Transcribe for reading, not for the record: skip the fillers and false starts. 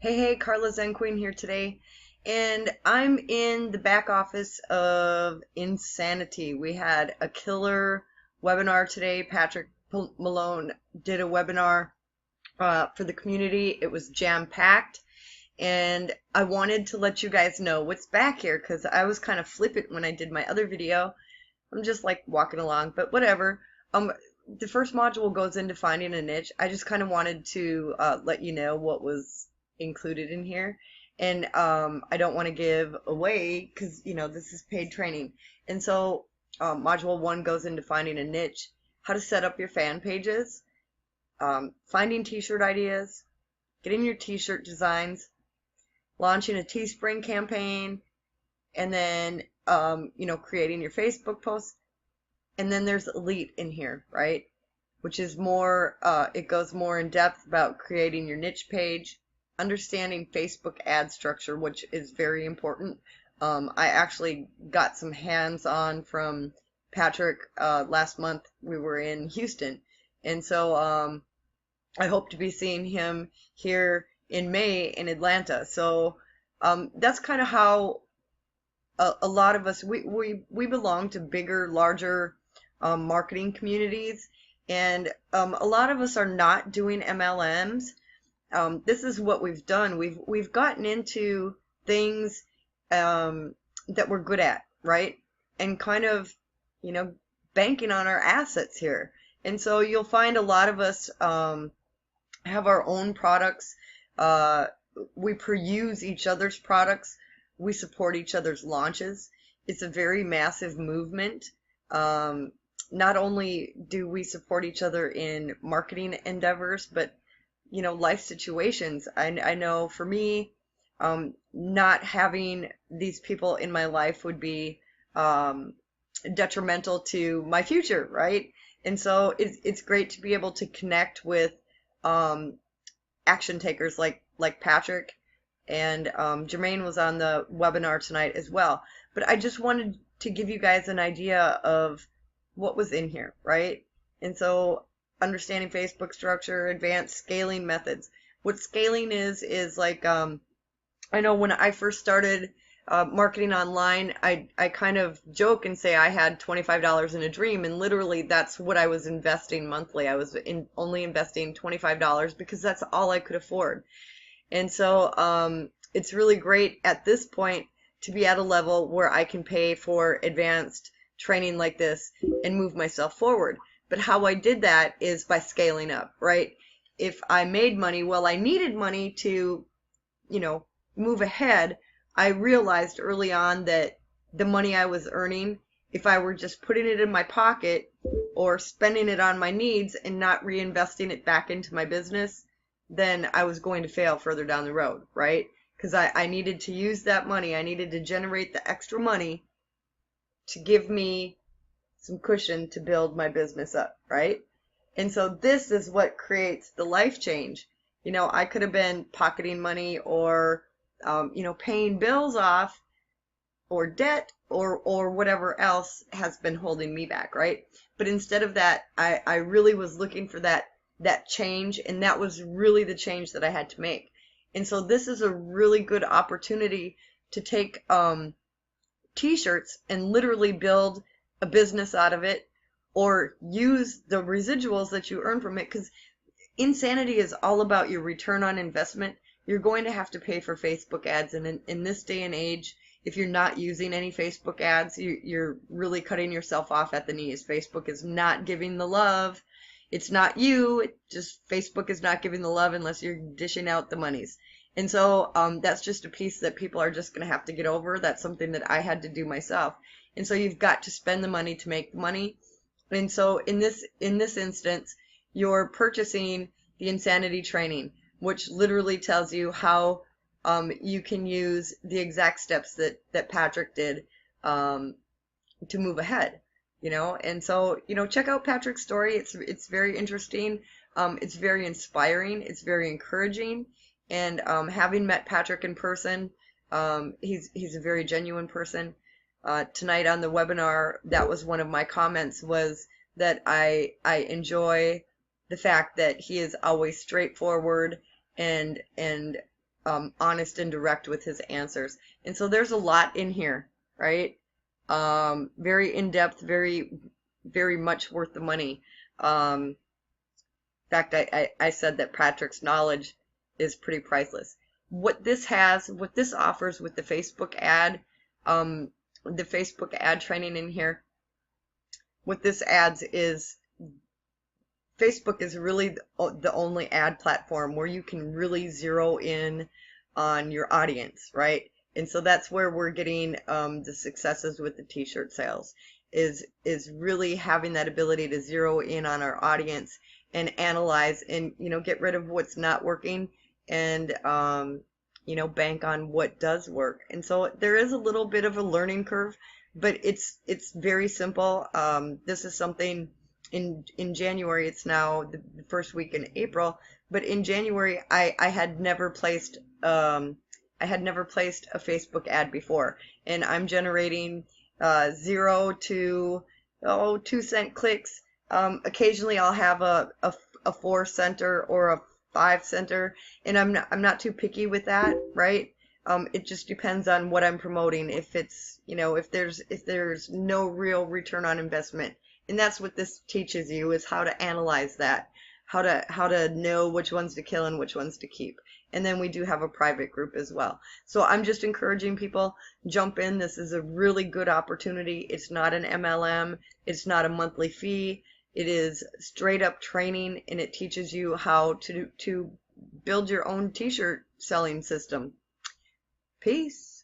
Hey, Carla Zen Queen here today, and I'm in the back office of Insanitee. We had a killer webinar today. Patrick Malone did a webinar for the community. It was jam-packed, and I wanted to let you guys know what's back here because I was kind of flippant when I did my other video. I'm just like walking along, but whatever. The first module goes into finding a niche. I just kind of wanted to let you know what was included in here. And I don't want to give away because, this is paid training. And so module 1 goes into finding a niche, how to set up your fan pages, finding t-shirt ideas, getting your t-shirt designs, launching a Teespring campaign, and then, creating your Facebook posts. And then there's Elite in here, right? Which is more, it goes more in depth about creating your niche page, understanding Facebook ad structure, which is very important. I actually got some hands-on from Patrick last month. We were in Houston. And so I hope to be seeing him here in May in Atlanta. So that's kind of how a lot of us, we belong to bigger, larger marketing communities, and a lot of us are not doing MLMs. This is what we've done. We've gotten into things that we're good at, right? And kind of, banking on our assets here. And so you'll find a lot of us have our own products. We peruse each other's products. We support each other's launches. It's a very massive movement. Not only do we support each other in marketing endeavors, but life situations. I know for me, not having these people in my life would be detrimental to my future, right? And so it's great to be able to connect with action takers like Patrick, and Jermaine was on the webinar tonight as well. But I just wanted to give you guys an idea of what was in here, right? And so understanding Facebook structure, advanced scaling methods. What scaling is like, I know when I first started marketing online, I kind of joke and say I had $25 in a dream, and literally that's what I was investing monthly. I was only investing $25 because that's all I could afford. And so it's really great at this point to be at a level where I can pay for advanced training like this and move myself forward. But how I did that is by scaling up, right? If I made money, well, I needed money to, move ahead. I realized early on that the money I was earning, if I were just putting it in my pocket or spending it on my needs and not reinvesting it back into my business, then I was going to fail further down the road, right? Because I needed to use that money. I needed to generate the extra money to give me some cushion to build my business up, right? And so this is what creates the life change. I could have been pocketing money or, paying bills off or debt or whatever else has been holding me back, right? But instead of that, I really was looking for that change, and that was really the change that I had to make. And so this is a really good opportunity to take t-shirts and literally build a business out of it, or use the residuals that you earn from it, because Insanitee is all about your return on investment. You're going to have to pay for Facebook ads, and in this day and age, if you're not using any Facebook ads, you're really cutting yourself off at the knees. Facebook is not giving the love. It's not you. Facebook is not giving the love unless you're dishing out the monies. And so that's just a piece that people are just going to have to get over. That's something that I had to do myself. And so you've got to spend the money to make the money. And so in this instance, you're purchasing the Insanitee training, which literally tells you how you can use the exact steps that Patrick did to move ahead. And so, check out Patrick's story. It's very interesting. It's very inspiring. It's very encouraging. And having met Patrick in person, he's a very genuine person. Tonight on the webinar, that was one of my comments, was that I enjoy the fact that he is always straightforward and honest and direct with his answers. And so there's a lot in here, right? Very in depth, very much worth the money. In fact, I said that Patrick's knowledge is pretty priceless. What this offers with the Facebook ad training in here, what this adds is Facebook is really the only ad platform where you can really zero in on your audience, right? And so that's where we're getting the successes with the t-shirt sales is really having that ability to zero in on our audience and analyze and get rid of what's not working and bank on what does work. And so there is a little bit of a learning curve, but it's very simple. This is something in January. It's now the first week in April, but in January I had never placed a Facebook ad before, and I'm generating 0 to 2 cent clicks. Occasionally I'll have a 4 center or a 5 center, and I'm not too picky with that, right? It just depends on what I'm promoting. If it's if there's no real return on investment, and that's what this teaches you, is how to analyze that, how to know which ones to kill and which ones to keep. And then we do have a private group as well. So I'm just encouraging people, jump in. This is a really good opportunity. It's not an MLM. It's not a monthly fee. It is straight up training, and it teaches you how to build your own t-shirt selling system. Peace.